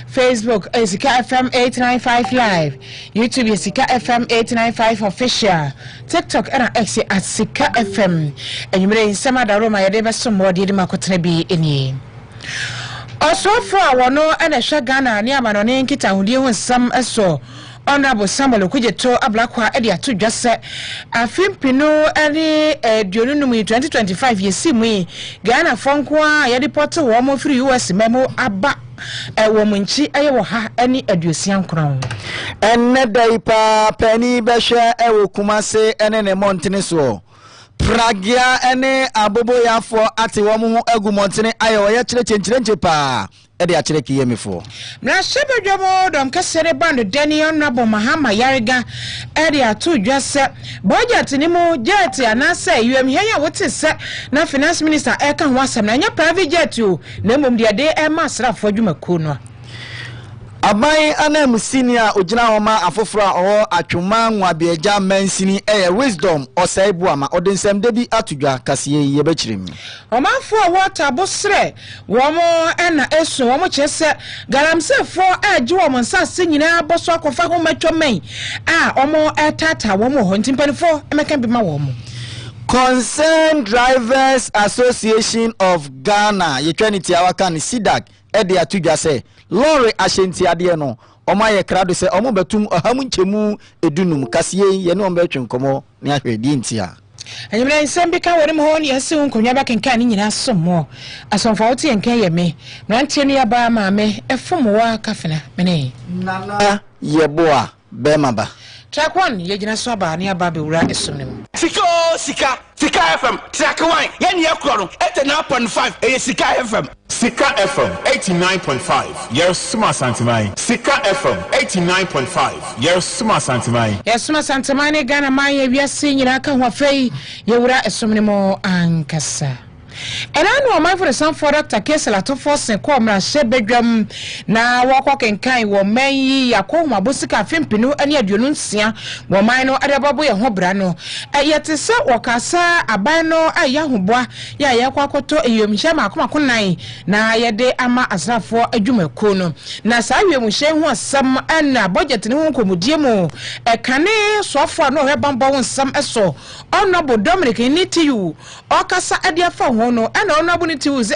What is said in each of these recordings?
Facebook Sikka FM 895 live, YouTube Sikka FM 895 official, TikTok and X at Sikka FM. And you may some other room I never some more did Makotrebi any. Also for no and a shagana near Manone Kita who with some so Honorable Samuel Kujeto Ablakwa Edia to just say a film Pino any Junumi 2025 ye see me Ghana Fonkwa Yadipoto Womo free US memo Abba a womanchi Ayaha any Edusian crown. And Nedaipa Penny Besha Ewo Kumase and a Monteneso. Pragia ene aboboya for ati womu egu montene ayo ya chire pa e de achire ki yemi for na shebe dwomo dom kasere band Dani Honorable Mahama Yariga e de atu dwase budget ni mu jet anase UM hia wote se na finance minister e kan wasem na nya private jet o na mom de de e masra fo dwumaku no Abai anem senior ojina homa afofra o atwuma nwabeja mansini wisdom osaibu ama odensem debi atudwa kasiye yebekirem omafo water bosre womo ena esu womo chese galamsefo aji womo nsase nyina aboso akofa ho matwomen omo etata womo ho ntimpanifo emeka bima womo Concerned Drivers Association of Ghana yetwaniti awakan SIDAG ede atudwa se lorry ashenti ade no omaye krado se omo betum ohamu nchemu edunum kasiye ye ne ombe twenkomo ne ahwedi ntia anyimra nsem ka wori mo ne yesi nkonwa ba kenkan ni nyina somo asonfa wote yenkan ye me mrantie ne yaba ma me efomowa kafena mene nana yeboa bemaba track 1 yegina so ba ne yaba be wura esomnem Sikka FM track 1 yen ye kro 89.5 e Sikka FM Sikka FM 89.5 yes suma santimai Sikka FM 89.5 yes suma santimai ne Ghana man ye wiase nyina ka ho afei ye wura esomnem ankasa And I know my for some for Dr. Kase3 6Pm shebedwam na wako kenkan wo manyi yakoma bosika fempinu ane aduonunsia wo man no adababo ye hobra no yete se wakasa aban no aya hoboa ya yakwakoto eyomhye makomakonan na yede ama asrafo adwumaku no na saa wiemhye ho asam ana budget ne ho nkomudie mu kane sofo no hebambo ho nsam eso Honorable Dominic Nitiyu okasa adiafa ho no ana Honorable Nitiyu ze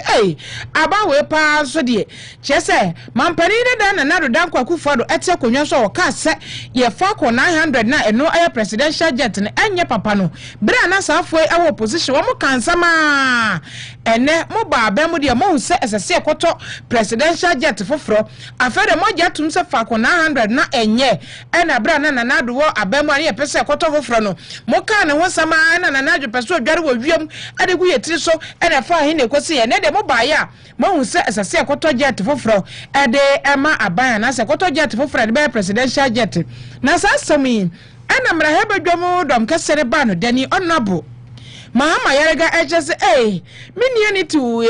aba we pa so de chese mampani de na nado dankwa kufado ete konwa so okase ye fa ko 900 na eno aya presidential jet ne anye papa no bra na safo e opposition wo mo kansama ene mo ba ba mu de mo se esese ekoto presidential jet foforo afere mo jetum se fa ko 900 na enye ena bra na nado wo abamu ani pese ekoto foforo no mo ka ne ho sama na nado pese odware wo wiem adegu ye tiri so ena fa hin ekosi ye ne de mo ba ya mo hu se esese ekoto jet foforo ede ema aban na se ekoto jet foforo de be presidential jet na sa sami ena mra hebedwom dom kasere ba no Dani Honorable Mahama Yariga ejese mini ni tu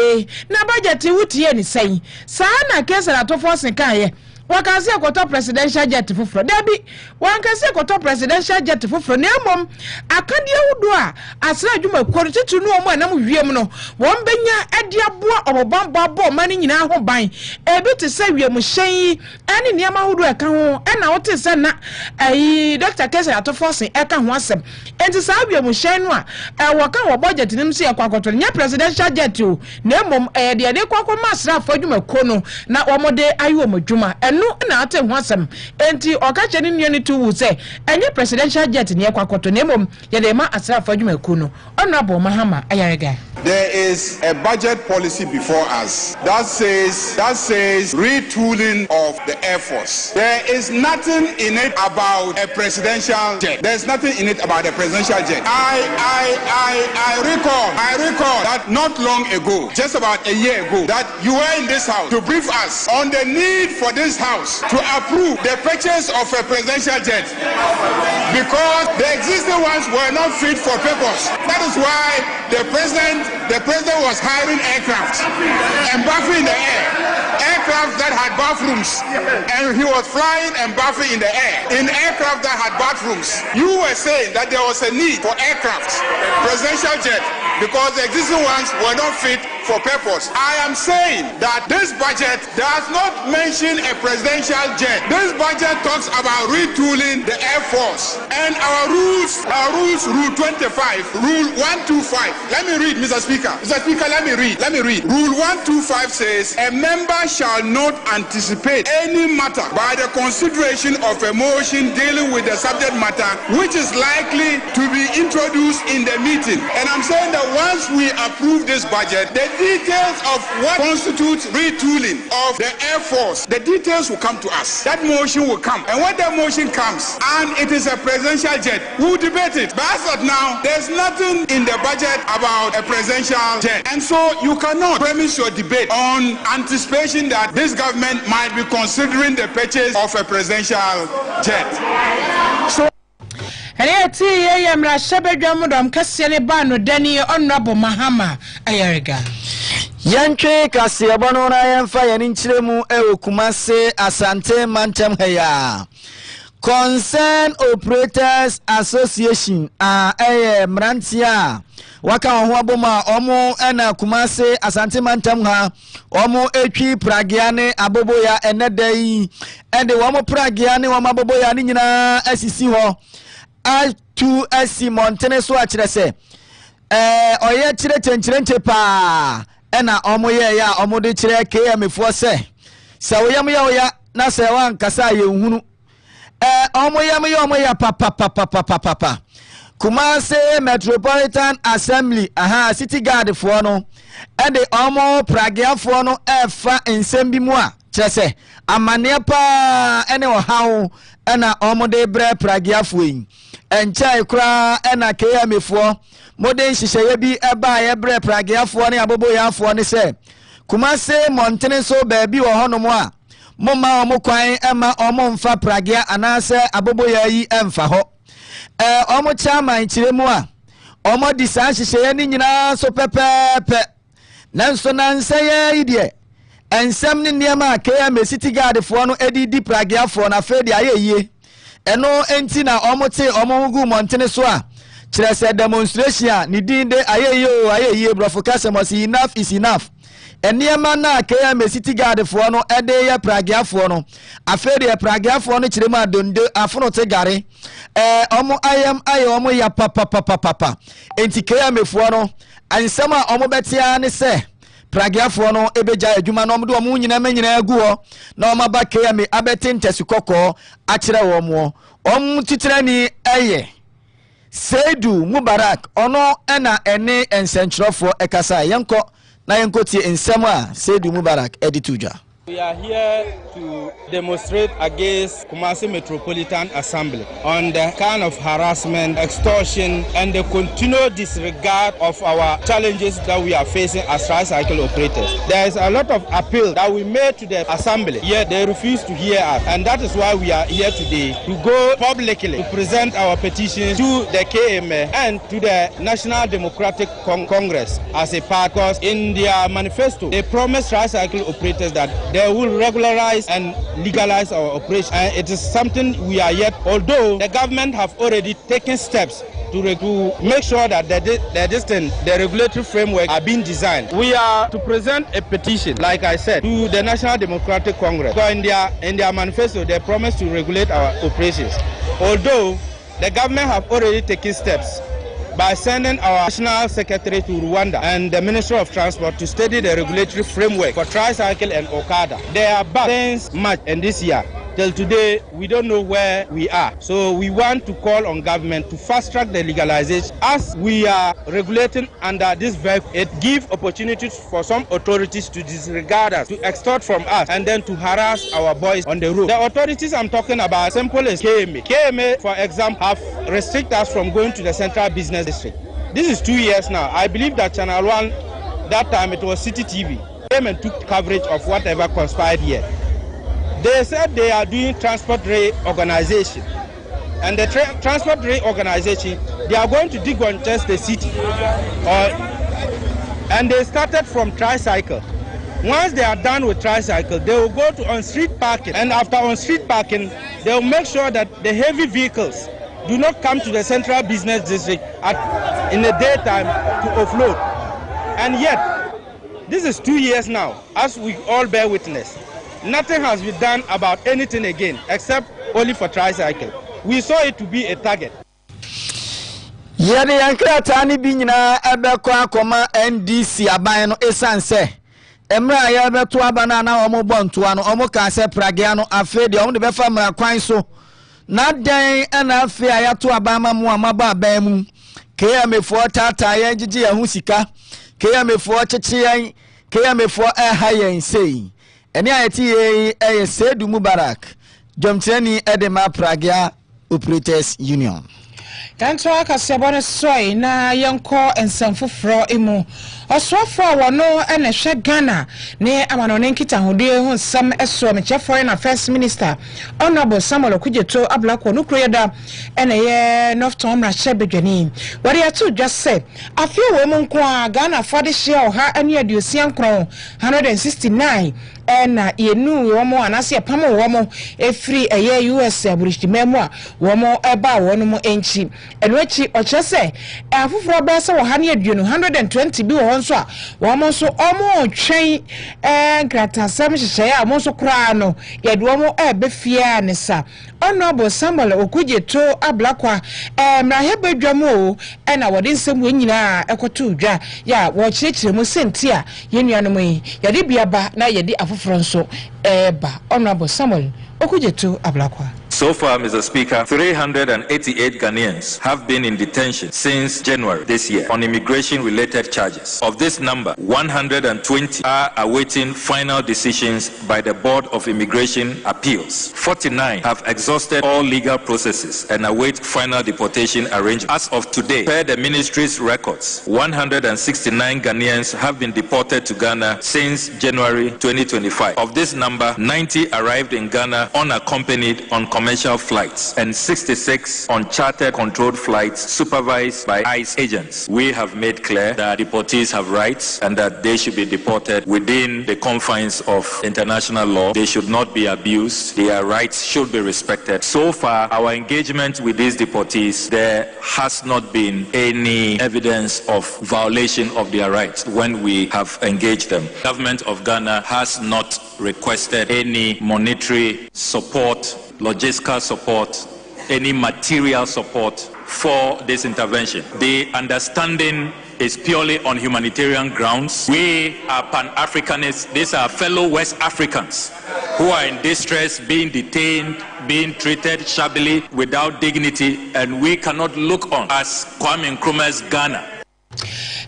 na budget wutie ni sei sa na Kase3 6Pm kan ye wakase ekoto presidential jet foforo dabi wankase ekoto presidential jet foforo ne mom akade wudo a asra adwuma kworo titu no omo anam wiem no won benya adiaboa obobambo abo mani nyina ho ban ebi te se wiem hyen ani niam wudo eka ho na wote se na Dr. Kase3 6Pm eka ho asem enti sa wiem hyen no a waka wo budget nim se ekwakoto nya presidential jet o ne mom de kwakọ masra afọ adwuma kono na omode ayo omodwuma no na ate ho asem enti okache ni nua ni tu wu se enye presidential jet ne ekwakoto ne mom ye de ma asrafo adwumaku no Honorable Mahama Yariga. There is a budget policy before us that says retooling of the Air Force. There is nothing in it about a presidential jet. There's nothing in it about a presidential jet. I recall that not long ago, just about a year ago, that you were in this house to brief us on the need for this house to approve the purchase of a presidential jet because the existing ones were not fit for purpose. That is why the president was hiring aircraft and bathing in the air. Aircraft that had bathrooms, and he was flying and bathing in the air in aircraft that had bathrooms. You were saying that there was a need for aircraft, presidential jet, because the existing ones were not fit for purpose. I am saying that this budget does not mention a presidential jet. This budget talks about retooling the Air Force. And our rules, Rule 25, Rule 125. Let me read, Mr. Speaker. Mr. Speaker, let me read. Rule 125 says, a member shall not anticipate any matter by the consideration of a motion dealing with the subject matter which is likely to be introduced in the meeting. And I'm saying that once we approve this budget, the details of what constitutes retooling of the Air Force, the details will come to us. That motion will come. And when that motion comes, and it is a presidential jet, we'll debate it. But as of now, there's nothing in the budget about a presidential jet. And so you cannot premise your debate on anticipation that this government might be considering the purchase of a presidential jet. So Eti ye mra shebedwam dom kase ne ba no dani honorable Mahama Ayariga. Yantwe kase ebono na yemfa yeni nchiremu Kumase Asante Mantam heya. Concern Operators Association mrantia waka ho aboma omo na Kumase Asante Mantam ha omo etwi pragiane aboboya enedai ende womo pragiane womo aboboya ni nyina asisi ho R2SC Montene so akire se oye kire tenchirente pa ena omo ye ya omo de kire KM fo se woyam ya na se wan kasa ye hunu omo ya papa Kumase Metropolitan Assembly City Guard fo no ende omo pragia fo no efa ensem bi mu a kire se amane pa ene o hawo ena omo de bre pragia fo yin enchai kura ena KM4 modern hihye bi eba ye bre pragiafo ne aboboyafo ne se Kumase Montene so baabi wo hono mo a momma omo kwan ema omo mfa pragia anase aboboya yi emfa ho omo chairman kiremu a omo di san hihye ni nyina so pepepe nanso nanseye idie ensem ne niema KM City Guard fo no edidi pragiafo na fe dia ye eno enti na omote omogu Montene so a kire se demonstration ni din de ayeye brofo kase mo si enough is enough eniema na KM City Guard fo no ede ye pragiafo no afere ye pragiafo no kire ma donde afono te gare omo omo ya papa enti KM fo no ansema omo betia ne se pragiafo no ebeja adwuma no omdo omo nyina manyina agu ho na omaba KM abete ntesi kokko akire wo mo titrani eye Sedu Mubarak ono ena ene ensentrofo ekasa yenko na yenko tie ensem a Sedu Mubarak edituja. We are here to demonstrate against Kumasi Metropolitan Assembly on the kind of harassment, extortion, and the continued disregard of our challenges that we are facing as tricycle operators. There is a lot of appeal that we made to the Assembly, yet they refuse to hear us. And that is why we are here today, to go publicly to present our petitions to the KMA and to the National Democratic Congress as a part, because in their manifesto, they promised tricycle operators that they will regularize and legalize our operation. And it is something we are yet, although the government have already taken steps to make sure that the regulatory framework are being designed. We are to present a petition, like I said, to the National Democratic Congress. So in their manifesto, they promise to regulate our operations. Although the government have already taken steps by sending our National Secretary to Rwanda and the Ministry of Transport to study the regulatory framework for tricycle and Okada. They are back since March and this year. Till today, we don't know where we are. So we want to call on government to fast-track the legalization. As we are regulating under this vehicle, it gives opportunities for some authorities to disregard us, to extort from us, and then to harass our boys on the road. The authorities I'm talking about, simple as KMA. KMA, for example, have restricted us from going to the Central Business District. This is 2 years now. I believe that Channel 1, that time it was City TV, came and took coverage of whatever conspired here. They said they are doing transport rail organization, and the transport rail organization, they are going to dig on just the city, and they started from tricycle. Once they are done with tricycle, they will go to on-street parking, and after on-street parking, they will make sure that the heavy vehicles, do not come to the central business district in the daytime to offload. And yet, this is 2 years now, as we all bear witness. Nothing has been done about anything again, except only for tricycle. We saw it to be a target. Yede yankrata ni bi nyina ebekọ akoma NDC aban no esanse emra ya beto abana na omo bontoa no omo ka se pragea no afi de omo de befa mra kwan so na den na afi ayato abama mu amaba aban mu KMFo tata ya gigi ya hu sika KMFo cheche yan KMFo ha yan sei eni ayeti ye Sedu Mubarak jomteni edema pragea operators union. Kanto akasebone soy na yanko ensamfofro emu osofo wono ene hwe Ghana ne amano ne nkita hode hu nsam eso meche foreign affairs minister honorable Samuel Okujeto ablako no kroyeda ene ye nofton mra shebedwani wari atu just say afio wo mu nko a Ghana fade share oha ane aduosia nkron 169 na yenu womo anase pamo womo efri eye US aburishimemu a womo eba wono enchi enwechi ochese afufuro be se wo ha ne aduonu 120 bi wo nso a womo so omo twen gratasam hyehyɛ a mo so kra no yede womo ebe fia ne sa honorable Samuel Okujeto ablakwa mrahe badwamu na wode nsem nyina ekoto dwa ya wo kyerɛkyerɛ mu senti a yenuanom yi yede biaba na yede afufuro nso eba honorable Samuel Okujeto ablakwa. So far, Mr. Speaker, 388 Ghanaians have been in detention since January this year on immigration-related charges. Of this number, 120 are awaiting final decisions by the Board of Immigration Appeals. 49 have exhausted all legal processes and await final deportation arrangement. As of today, per the ministry's records, 169 Ghanaians have been deported to Ghana since January 2025. Of this number, 90 arrived in Ghana unaccompanied on commercial flights and 66 on chartered controlled flights supervised by ICE agents. We have made clear that deportees have rights and that they should be deported within the confines of international law. They should not be abused. Their rights should be respected. So far, our engagement with these deportees, there has not been any evidence of violation of their rights when we have engaged them. The government of Ghana has not requested any monetary support, logistical support, any material support for this intervention. The understanding is purely on humanitarian grounds. We are Pan-Africanists. These are fellow West Africans who are in distress, being detained, being treated shabbily, without dignity, and we cannot look on as Kwame Nkrumah's Ghana.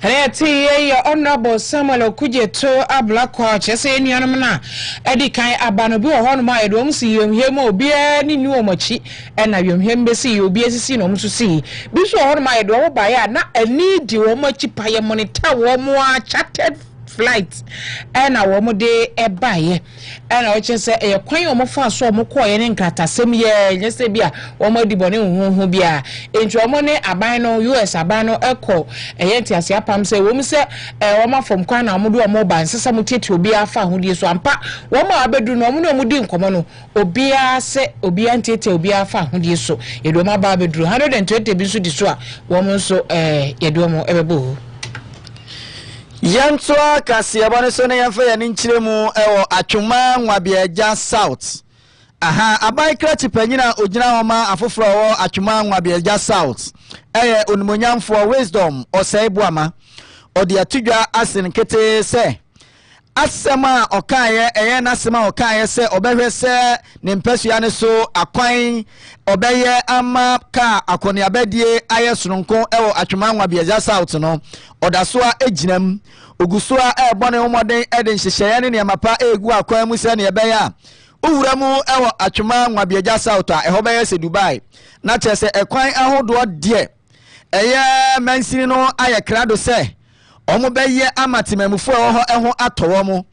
Honorable Samuel Okujeto ablakwa chese enuanom na edi kan abano bi wo hono ma edom si yomhiem obi ani ni omachi na yomhiem be si obi asisi no mso si bi so hono ma edom ba ya na ani di wo machi paye monitor wo mo a chartered flight na wo mo de ebaye na o chese kwan wo mo fa so mo ko ye ne nkratasem ye nyese bia wo mo di bone huhu bia entu wo ne aban no US aban no eko enti ase apam se wo mo se wo ma fom kwan na mo do mo ban sesa mo tete obi afa hodie so ampa wo ma abedu no mo no mo di nkomo no obi a se obi antete obi afa hodie so ye do ma ba abedu 120 bi so di so a wo mo so ye do mo ebebo Yantoa kasebone so na yamfa ya ninchiremu ewo atwuma nwabiaja south aha abai krati panyina ogina homa afoforo wo atwuma nwabiaja south onumonyamfo wisdom osaibuama odi atudwa asin kete se asema okaye nasema okaye se obehwe se ne mpasua ne so akwan obeye ama ka akoni abedie ayesoronko ewo atwuma nwabiaja south no odasoa eginam ogusua ebone homoden eden hyehyeye ne mapa egu akwan mu se ne ebeya owuramu ewo atwuma nwabiaja south a ehobeye se Dubai na chese ekwan ahodo de eye mansini no aye krado se omo beye amatemamufo eho atowo mu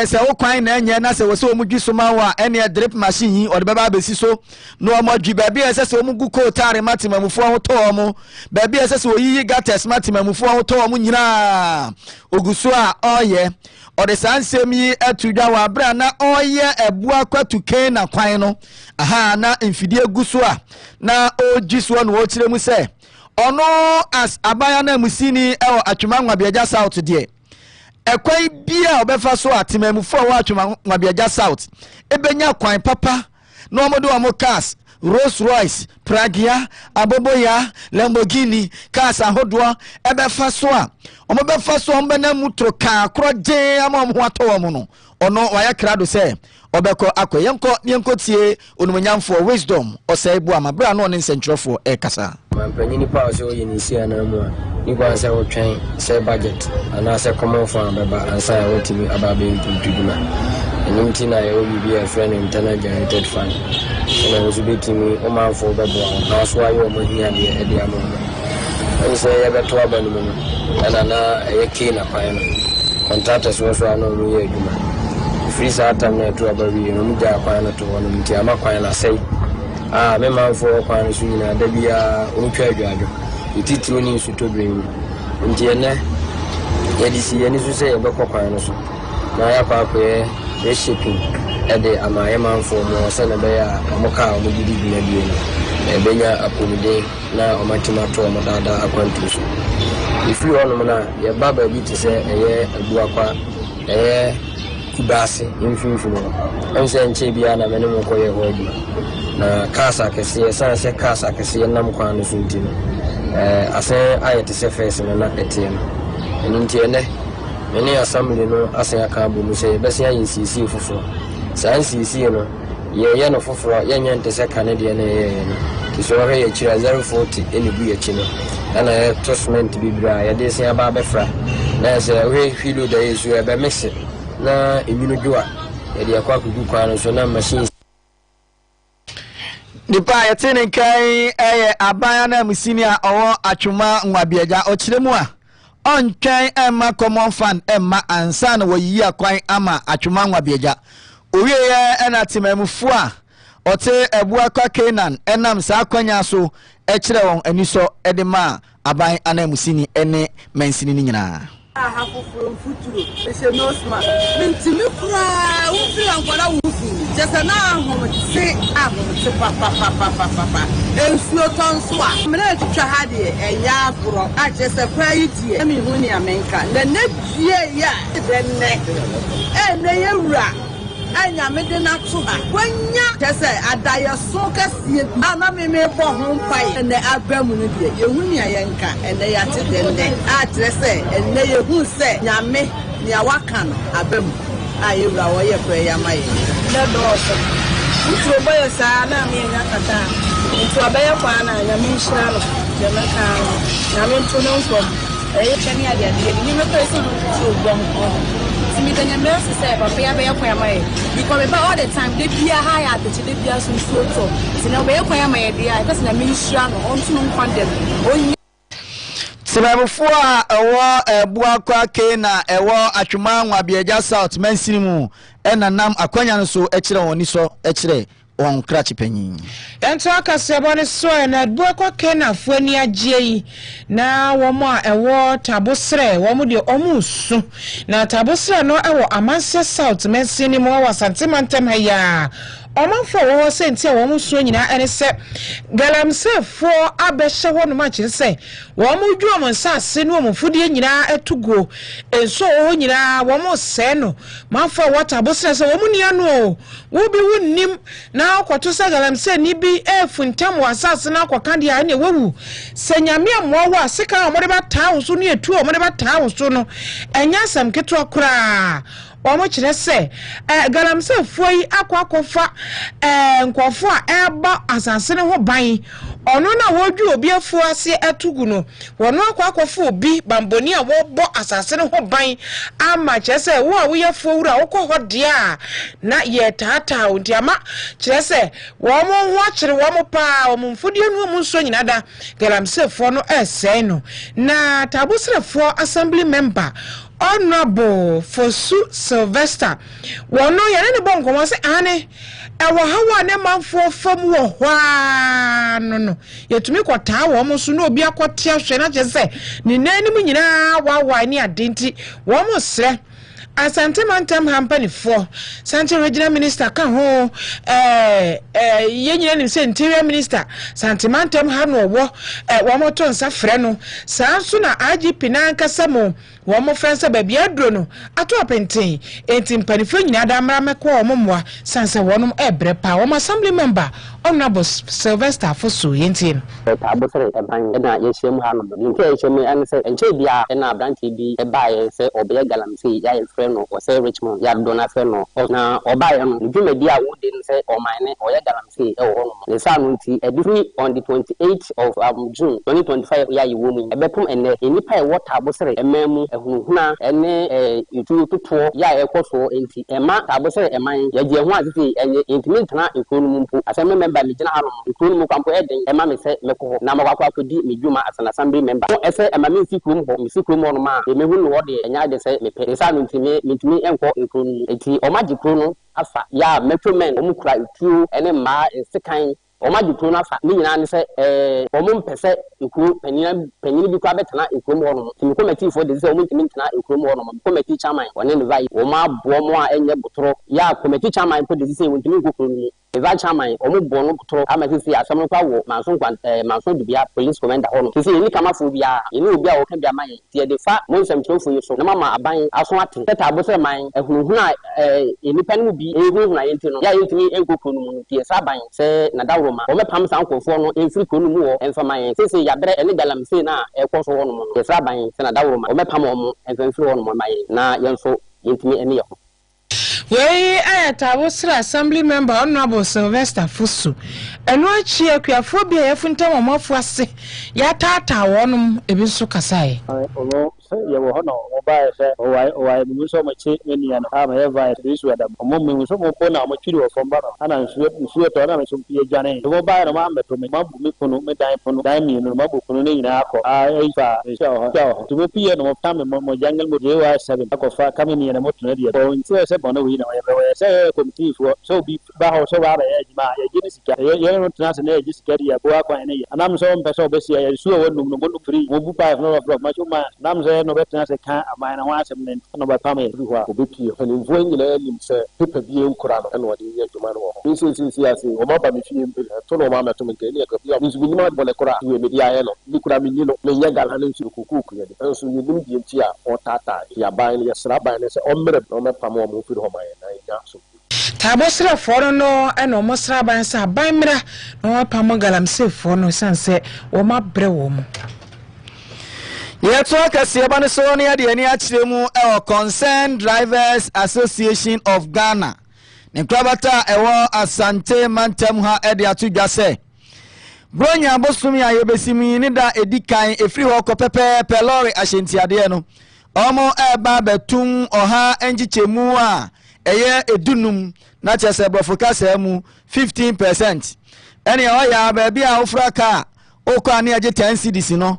se wo kwan na enye na se wo se omudwi so ma wa ene drip machine yi o de baba besi so no omodwi ba bia se se omugu ko tare matemamufo ho to omo ba bia se se oyiyi gates matemamufo ho to omo nyina oguso a oye o de sansem yi atudwa wa bra na oye ebua kwatu ken na kwan no aha na mfidie guso a na ogyi so no wo kire mu se ono as abaya na musini ewo atwuma nwabiaja south de ekwai bia obefa so atemamufo wa atwuma nwabiaja south ebenya kwan papa no omodo omo cars Rolls Royce Pragia Aboboya Lamborghini cars ahodo ebefa so a omobefa so ombena mutro ka kroje ama omo ato omo no ono waya krado se obeko akoyenko nienko tie onumanyamfo wisdom osaibu amabra no ne nsentwerefo ekasa mampanyini pa so yinisia na mu ni kwa se wotwen se budget ana se common for baba ansa ya wotimi ababe ntuduma enyimti na yo bibi a friend internal generated fund na wo zubetimi o manfo bebo na so ayo mo hia de e de amo ani se ya beto abanu mu na yake na kwan contractors wo so ana mu ye aduma freezer atam na to abawi no mu ja kwan na to wono mti ama kwan na sei me manfo kwan so nyina da bia o twa adwajo ititiro ni su to brin nti ene ya disi yani so se ye bekọ kwan no so na ya pa ko ye shipping ede ama ye manfo mo se na be ya amoka o gidi bi na bi no e benya akomide na o matima to mo dada akwantu so ifi ono na ye baba bi ti se eye abu akwa kubase imfinfu no ense nche bia na mene mo ko ye hoji na Kase Kase se Kase Kase nam kwan no so ntino asen ayete se face na etem enti ene mene assembly no asen aka bu mu se be se yin sisi foforo san sisi no ye no foforo ye nyente se kanade na ye no ti so re ye kira 040 eni bu ye kino ana tosment bibra ye de se aba befra na se we filo da yesu e be mix na eminu dwa ye de akwa kugu kwan so na machine nipa yetene kai abaya na musini a owo atwuma nwabiaja o kiremu a ontwen emma common fund emma ansa na woyi akwan ama atwuma nwabiaja owiye ena temamufo a ote ebua kwa Kenan enam sa kwanya so ekire won aniso edema aban ana musini ene mansini ni nyina hapo from futuro ese no smart mentimi kura ufiri ankwala ufiri jesa na homo se papa ensuo tonso a mena twitwa ha de enya afro a jesa kwa yitie emi hu ni amenka na nebie ya denne ene yewura anya mede na to ha kwanya jesa adaya so kasie ana meme bo ho mpai ene abamu no de yehu ni ayenka ene ya te denne a trese ene yehu se nyame ni awaka no abamu ayewura wo ye kwa ya mai na do so utro boye sa na me nya kata utro boye kwa na nyame nshira no jamaka nyame to no nkom chani ade ni me ko esi utro bom Simidanya mercy say papa ya be kwa mai because be all the time they be high at the be so so so na be kwa mai dia because na me nshira no onto no kwandem onye Simamufo a ewo ebua kwa Kenan ewo atwuma nwabiaja south mansini mu enanam akwanya no so ekire woni so ekire on krachi panyin ento akase bone so na ebua kwa Kenan fuani agye na womo a ewo tabosre womo de omusu na tabosre no ewo amanse south mansini mu wa santimantem haya omanfo wo senti wo mu so nyina ene se galamsefo abehye ho no ma kire se wo mu dwo mo nsase no mo fudie nyina etugo enso wo nyina wo mu se no manfo water bosre se wo mu nia no wo bi wunnim na akoto se galamse ni bi efuntam wasase na akoka dia ne wawu se nyame amwo wo asika mo de ba taa so no etu mo de ba taa so no enya sam keto kura omo kire se galamse foi akwakofa nkofo a eba asase ne ho ban ono na wodwu obi afu ase atugu no wono akwakofa obi bamboni a wo asase ne ho ban ama kire se wo a wo yefo wura wo ko hodia na ye tata onti ama kire se wo mo ho kire wo mo pa wo mo mfudie no mo nso nyina da galamse fo no ese no na tabusrefo assembly member Honorable Fosu Sylvester wono yene ne bon komo se ane ewo hawa ne manfo fam wo hwa no yetumi kwota wo mo so no obi akote ahwe na je ni nanim nyina wa ni adenti wo mo sre Asante mantem hampani for Sante Regional Minister kan ho yenyina nim se Interior Minister Sante mantem ha no wo mo to nsa frɛ no saa so na IGP na nkasa mo wo mo fransa ba bia duro no ato apenten enti mpanifo nyina da mra mekɔ wo mo moa sanse wonom ebre pa wo assembly member Honorable Sylvester Fosu yenti ta abosere eban na yehyiam ha no nke yehyiam an se enche bia na branche bi ebae se obe galamsi ya no or say Richmond ya dona fe no na obaye no dwumadi a wode say omane oya galamse e wo no le sa no nti edifri on the 28th of June 2025 ya yi womu ebepum ene enipa e water abosere emamu ehunhuna ene itu tuto ya ekoso enti ema abosere eman ya je ho atete enye intimi ntana ekonu mumpu asem member me gina hano ekonu mu kampo eden ema me se mekọ na makwa akodi medwuma asana assembly member ese ema me fikrum ho me fikrum no ma emehu no wode enya de se mepe le sa no ntimi mitumi enko ekonu enti omagikro no afa ya metromen omukura itu ene ma sekan omagikro no afa ni nyina ne se omumpese ekuru panyin bi kwa betena ekuru mo no timi committee for de se omutimi ntena ekuru mo no committee chairman one ne vai oma bo mo a enye botoro ya committee chairman for de se wontimi nkokuru ni eva chairman omubo no botoro amasisi asem no kwa wo manson dubia police commander ho no tisi ni kama fo bia ni obi a wo ka bia man tie de fa mo nsem trofo yi so na mama aban aso ate teta abose man ehunhuna enipa no bi ehunhuna yenti no ya yentimi enkokuru no tie sa ban se na dawroma o mepam san konfo no enfiri konu mu wo enfa man sese ya bere ene galamse na ekoso ho no mo tie sa ban se na dawroma o mepam o mo enfiri ho no mo man na yenso yentimi ene yo we ayata wosra assembly member Honorable Sylvester Fosu eno achi akuafo bia yafunta momafo ase ya tata wonum ebi so kasae ono se ye wo no mo ba se o mi so machi eni ya na ma eva isu adam mo mi so mo ko na mo twiri wo fomba no ana nsuo to na me so pie dwane mo ba no ma meto me mabu me kono me dan pono dan mi no mabu kono ne nyina akọ aifa to mo pie no mo tam mo jangal mo rewa 7 akofa kamini na mo tuna dia o nti se bono wi na we se committee for so bi ba ho so ba ya jima ya gini sika ye no tuna se na ya sika dia bo akwa ne anam so mpe so be si ya suo wonum no mo free mo bu pa no of ma so ma nam se no betena se kan amana ho asem ne no ba pam e bi ho a obepie hani vo nyina lim se pepa bi enkura no na wode ye dwuma no ho si ase o ma ba me fie mpe to no ma meto me ke ne ka bi o bi ma bo le kura we me dia ye no bi kura me ni no me nya gal hanen su kuku ye de so ye nim bi enti a o tata ya ban ye sra ban ne se o mere no me pam o mo firi ho ma ye na ya so tabosra foro no eno mosra ban sa ban mira no pam galamse foro no sanse wo ma bre wo mo Yeto Kase ba ne so ne ade ani akire mu Concerned Drivers Association of Ghana ne krabata ewo Asante Mantem ha ede atudwa se bronya bosumi ayebesimi ni da edikan efri ho kopepe pelori ahyentiade no omo eba betum oha enjichemu a eye edunum na chese brofo kasa mu 15% ene o ya ba bia ofra ka okwa ne age 10 cedis no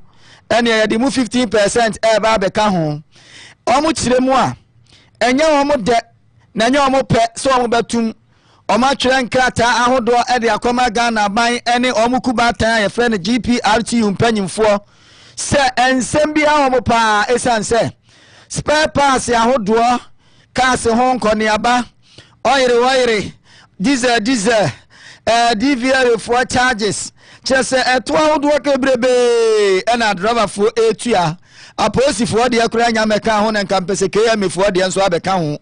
ene ya di mu 15% eba be ka ho omo chiremu a enye omo de na enye omo pe so omo betum omo twere nkrata ahodo ede akoma Ghana ban ene omo kubatan ya friend GPRT mpanyimfo se ensem bia omo pa esanse spare parts ahodo Kase hon koniaba oyire diesel DVR for charges chese eto ahodo kebrebe ena driver for etua aposi for de akura nya meka ho na nkampese KM for de enso abeka ho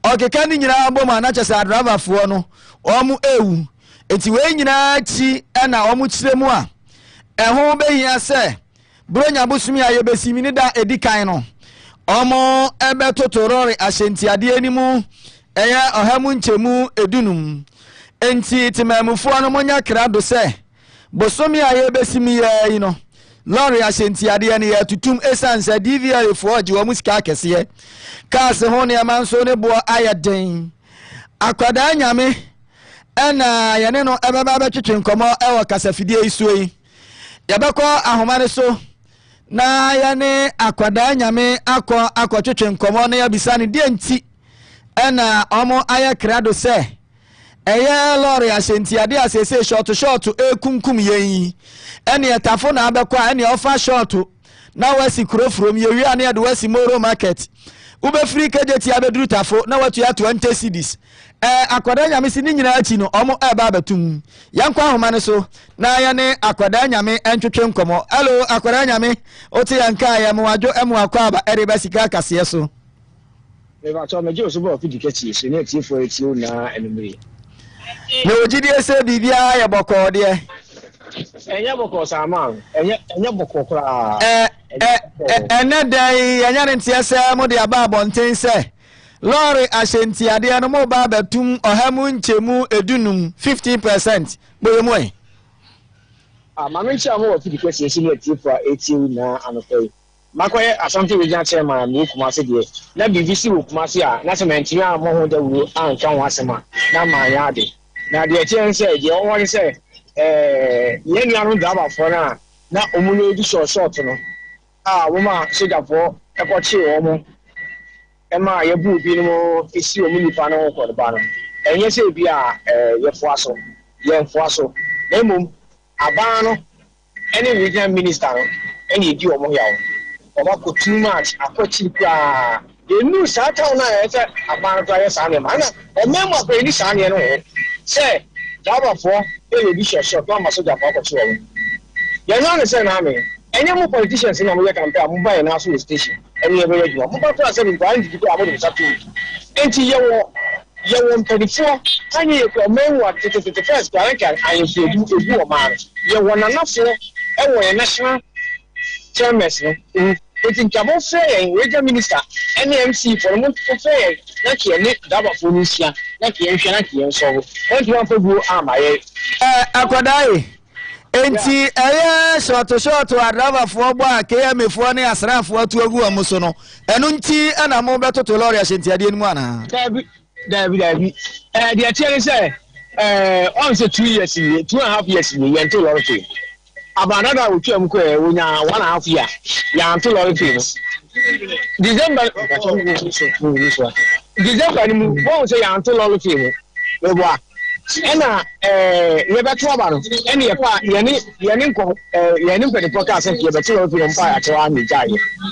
okeka ni nyina abom na chese driver for no omu ewu enti we nyina chi ena omu chiremu a eho behia se bronya bosumi ayebesimi ni da edikan no omo ebe totorori ahyentiade animu eye ohamu nchemu edunum enti timamufo no monya krado se bosomi ayebesimi ye no lorry ahyentiade ne yatutum esanse DVR fo oje wo musika kese Kase ho ne amanso ne bo ayaden akwada nyame ena yene no ebeba betwetwe nkomo ewo kasafidie isuoi yebekọ ahomane so na yane akwada nyame akọ twetwe nkomo na yabisa ne de nti ena omo aya krado se eye lorry asentiade asese short ekunkum yen ene etafo na abekwa ene ofa short na wasi kurofrom ye wi ane de wasi moro market ube free kejeti abeduru tafo na watu ya 20 cedis akwada nyame si ni nyina achi no omo eba abatum yankwa ahoma ne so na ya ne akwada nyame entwetwe nkomo hello akwada nyame oti yanka ya mwadwo emwakwa aba ereba Sikka Kase so eba to meje osubo fidi keti so ne tifo etio na enumiri ne ojidi ese bibia ya boko de enya boko sama enya boko kra ene dai enya ne ntiase mo de aba abonten se lorry asentiade no mo ba batum ohamu nchemu edunum 15% boyemu e mamenchi amo fidi keti so ne tifo etio na anopai makoye asante regional chairman mu Kumasi de na BBC wo Kumasi a na sementi a mo ho da wuro anka ho asema na manya de na de chense je won se yen yanu daba for na omulo di short no wo ma soja for ekochi wo mo e ma ye bu bi no esi o mu nipa no ko ba no enye se bi a ye fo aso na mum aban no any regional minister no eni di o mo yawo oba ko too much akochi kwa the news that town na ese aban to ayesa na ma na o memo ko ni sa ne no say daba for e be short no ma soja for akochi wo ye no ne say na me any more politicians in our campaign mo buy na so station any ever you mo ba to say me kwa ndi ko abo sa tu enti ye wo 24 anye ko men wa the first kwa kan ayi so ebu o ma ye wo na nafo e wo national chairman no enti nkabo fair regional minister NMC for mo fair na ke ne daba for nisia na ke nhwe na ke nso enti wan fa bu amaye akwadai enti short adava fo bo akm fo ne asrafo atu agu amuso no enu nti ana mo betoto lorry asentiade enu ana David the chairman say on say 2 years 2.5 years ye ento lorry fee abanada wo twam ko wonya 1.5 year ya ento lorry fee December ni mu won say ya ento lorry fee mo bo ena ye beto aba no ena ye pa ye ni nko ye ni mpede podcast ye beto lorry fee mpa ya to ami jai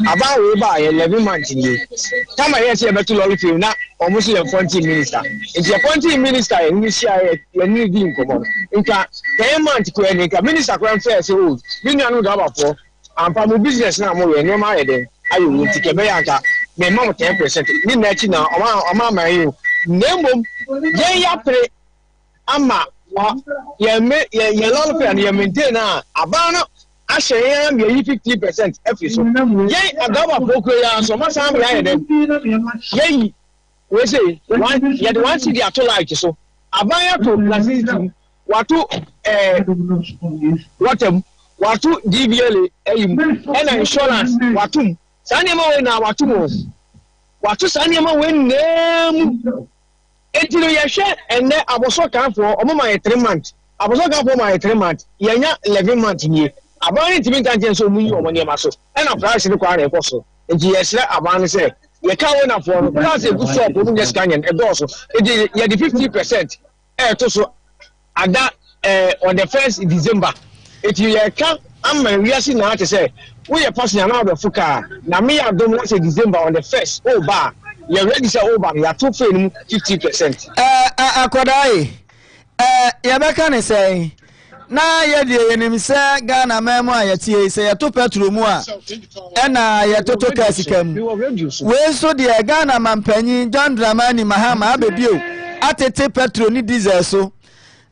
aba we ba ye 11 months ni kama ye say beto lorry fee na almost a 40 minister if you 40 minister you see ye ni di nko nka 10 months ko eni ka minister ko fair say o bi nya no da ba for ampa mo business na mo ye no ma ye den ayo wo tike be ya nka me ma mo 10% ni na chi na o ma yi nemom ye ya pre ama ye lot of ye maintain na abana ahye me 50% every so ye adaba boko ya so ma sam ya ye den ye we say one ye the one see the atolite so abaya to plastic watu watu DVL and insurance watu sani ma we na watu sani ma we nem etiro ye hwe enne aboso kan for omo ma 3 months aboso kan for ma 3 months ye nya 11 months ni abani timi kan je so munyi omo ne ma so na price ni kwa na ekoso nti ye sire abani say ye ka we na for plus e good shop omo just kan e do so ye the 50% to so ada on the 1st December eti ye ka amma wiase na ate say we ye passenger na be fuka na me ya dom na say December on the 1st oh ba ye ready say oh ba ya to fe ni 50% akodai ye be kan say na ye de yenim say Ghana memo ayetie say ye to petrol mu a na ye to kasikam we so de Ghana mampanyi John Dramani Mahama abebio atete petrol ni diesel so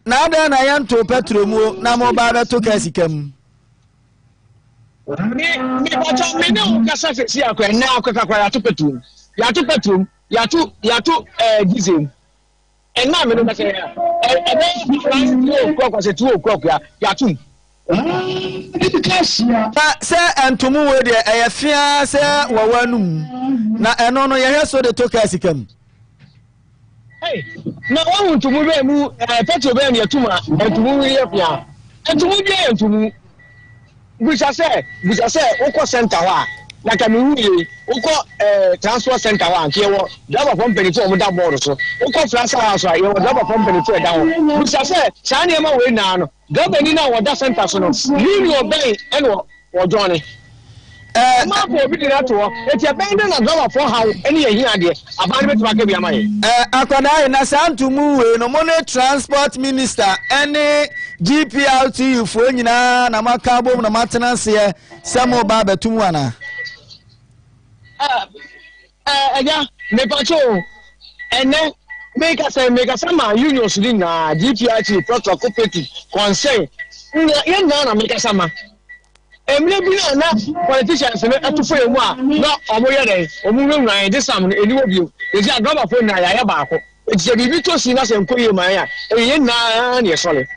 na ada na ya nto petrol mu na mo ba be to kasikam mi bacha me ne kasa se si akwa na akwa ya to petrol ya to diesel na me no kasa ya be plan ko kwa se 2 o'clock ya to se entumu we de eyafia se wawanum na eno no ye heso de to kasikam na won tumu be mu petrol be ne tuma entumu we ye fia entumu be entumu busa say oko center wa na ka me hu oko transport center wa nke wo driver company to mo da board so oko France house wa ye driver company to da wo busa say sa na ma we na no governor na wo da center so no union ben eno wo join ma bo bi na to eti ben na driver for how ene ye hia de aban betu aka bi amaye akwada na santumu we no mo transport minister ene GPLT fo nyina na maka bom na matenanse samo ba betumu ana eja me pacho ene make us ma unions din na GPLT protocol cooperative concern ye na make us ma emle bi na politicians me atufo emu a na omo ye den omo nwuran de sam eni wo bio eji adoba fo na ya ba ko eji bibi to si na se nkoye man ya ye na ne sole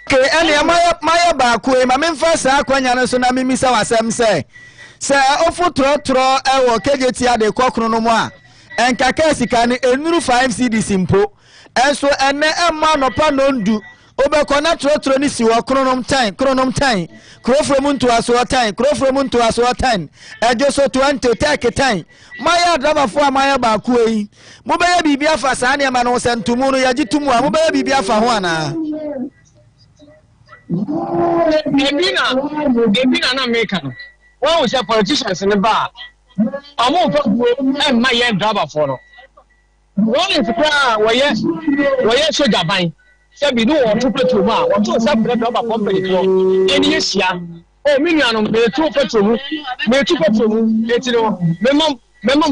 ke ene maya ba ko e ma memfa sa akwanya no so na mimisa wasem se ofu trotro ewo kejeti ade kokro no mo a enka kasika ne enuru 5 cedis mpo enso ene emma no pa no ndu obeko na trotro ni si wo kronom tan krofrom nto aso tan krofrom nto aso tan ejo so 20 take tan maya drama fo maya ba ku yi mo be ya bibia fa sa ne ma no sentumu no ya gitumu a mo be ya bibia fa ho ana ebina na make no wọ́n ṣe politicians ní bá àwọn òfin má yẹ driver for no wọ́n lè fi kúrò wọ́yẹ sójà ban sẹ́bi ní wọ́n tún pẹ̀tù mu a wọ́n tún sẹ́bi ní driver company fọ́ ẹni yẹ ṣíà ó mi nìyànjú mẹ́ẹ̀tú pẹ̀tù mu etí ni wọ́n mẹ́mọ́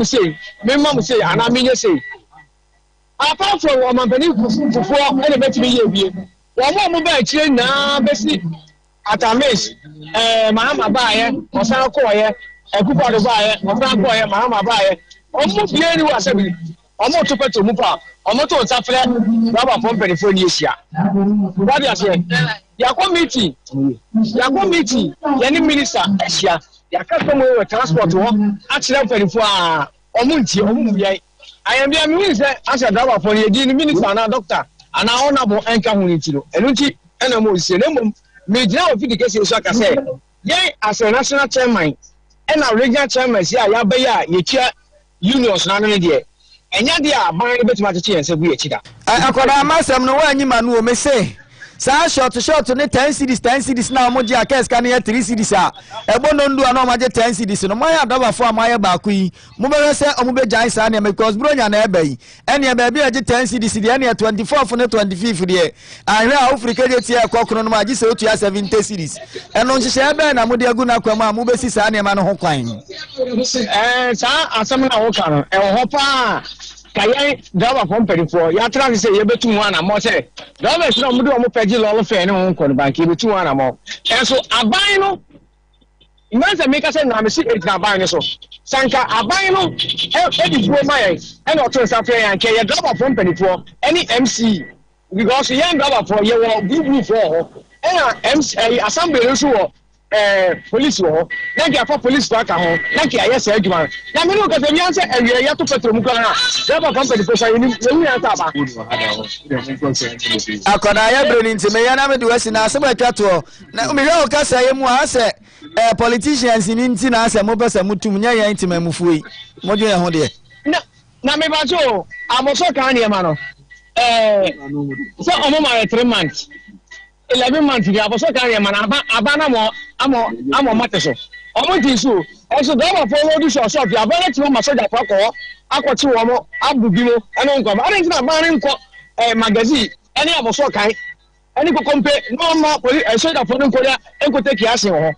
mu sèé àná mi yẹ sèé apart from ọmọbìnrin fufuo ẹni bẹ́ẹ̀ ti mi yẹ ebie wọ́n mú bẹ́ẹ̀ kyerẹ́ náà bẹ́ẹ̀ sí atamis mahama baaye osan ko ye ekupa do baaye osan ko ye mahama baaye omo bie ni wa sebi omo to peto mu pa omo to tafre baba company fo ni esia what you say ya committee ya ni minister esia ya customer we transport wo a kire perifo a omo ntie omo mu bia ayam bia mi win say asa baba fo ni di ni minister na doctor ana honorable enka hu ni tiro enu nti ena mo sie na me jina ofi de Kase3 6Pm ye as a national chairman and a regional chairman ya be ya ye chia unions na no de enya de a ban betima te chen se bu ye chida akoda amasem no wa nyima no o me se sa short ne 10 cedis na mo je Kase3 ne 3 cedis a ebo no ndu na mo je 10 cedis no mo ya doba fo amaye ba ku yi mo be se o mo be jan sa ne because bronya na eba yi ene ba bi je 10 cedis de ene 24 ne 25 de ahwe a Africa je tie kokoro no ma je se otu ya 70 cedis eno nhye ebe na mo de agu na kwama mo be si sa ne ma no ho kwan sa asam na wo kan e ho pa kaye driver company for ya try say ye betu mu ana mo say driver no mo do mo pegi lolo fe ne won kon bank ye betu mu ana mo enso aban no imanza make say na me si na aban so sanka aban no e di pro mai e no to sa fe yan ke ye driver company for any MC because ye driver for ye wo blue for MC assembly so wo police wo na ke afa police to aka ho na ke ayesa adwuma na me no ka se nyanse awie ya to petrol mu kana driver company ko say ni ya ta ba akoda ya breni ntime ya na me de wasi na aseba twato na me yo ka say mu a se politicians ni nti na ase mo pesa mutum nya ya ntime mufuyi mo je ho de na me ba so amoso kan ne ma no so omo ma 3 months 11 months ya boso kan ya mana abana mo amo mateso omo tinsu eso do mo fo do shop ya bana ti mo masoja kwako akoti wo mo abubi mo eno nko ba ren ti na ba ren nko magazine eni aboso kan eni ko kompe no ma police soja fo nko ya enko take action ho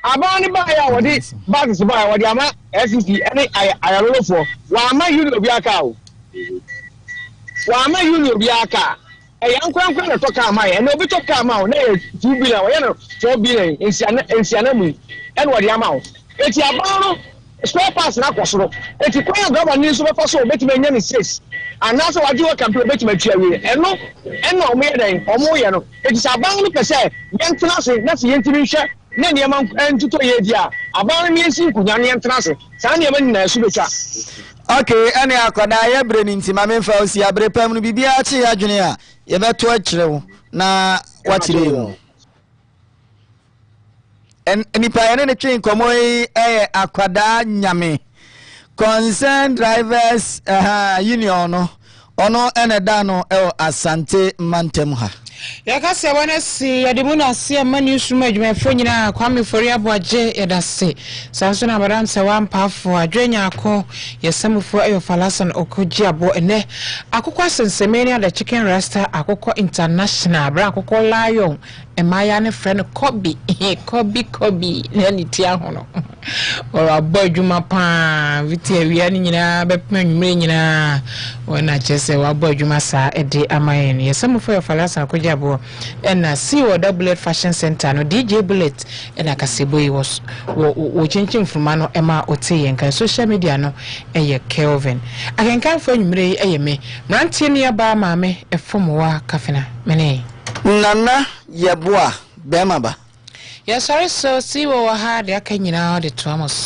abani ba ya wodi bags ba ya wodi ama FCC eni ayarolo fo wa ama yuno bi aka o wa ama yuno bi aka yankwankwa na toka ama ya na obi toka ama o na 2 billion o ya na 4 billion ensiana mu en wodi ama o eti abano spare parts na kwosoro eti kwa gaba ni so befa so beti menya ni 6 anasa waji wa campaign beti matua wi eno o me den o mo ye no eti sabano no pese yentena se na se yentimi hwe na ne ma entuto ye dia abano mi ensi nkunya ne yentena se sa ne ma ni na su betwa okay ene akoda ya breni ntima memfa osi abre pam no bibia chi adwene a ye beto akire wo na wakire wo nipa ene ne twen komo yi akwada nyame concerned drivers union no ono ene da no Asante Mantem ha ya kase wana si ya dimuna si amani suma jumefo nyina kwame fori aboaje yedase sanso na badam se wampafo adwenya ako yesamfo ayo falasan okoji abo ene akokwa sensemeni ada chicken resta akokwa international bra akokwa lion emaya ne friend Kobi nani tia hono ora abodwuma pa viti awia ni nyina bepema nwumre nyina wona chese wa abodwuma sa ede amayen yesamfo ayo falasan okoji abo ena COW fashion center no DJ Bullet ena kasebo yi wo chinchin fruma no ema otiye nkan social media no eye Kelvin akenkan fo nwumre eye me mrantie ne ba maame efomowa kafena mene nana yeboa bema ba ya sorry so si wo ha de akanyina de to amos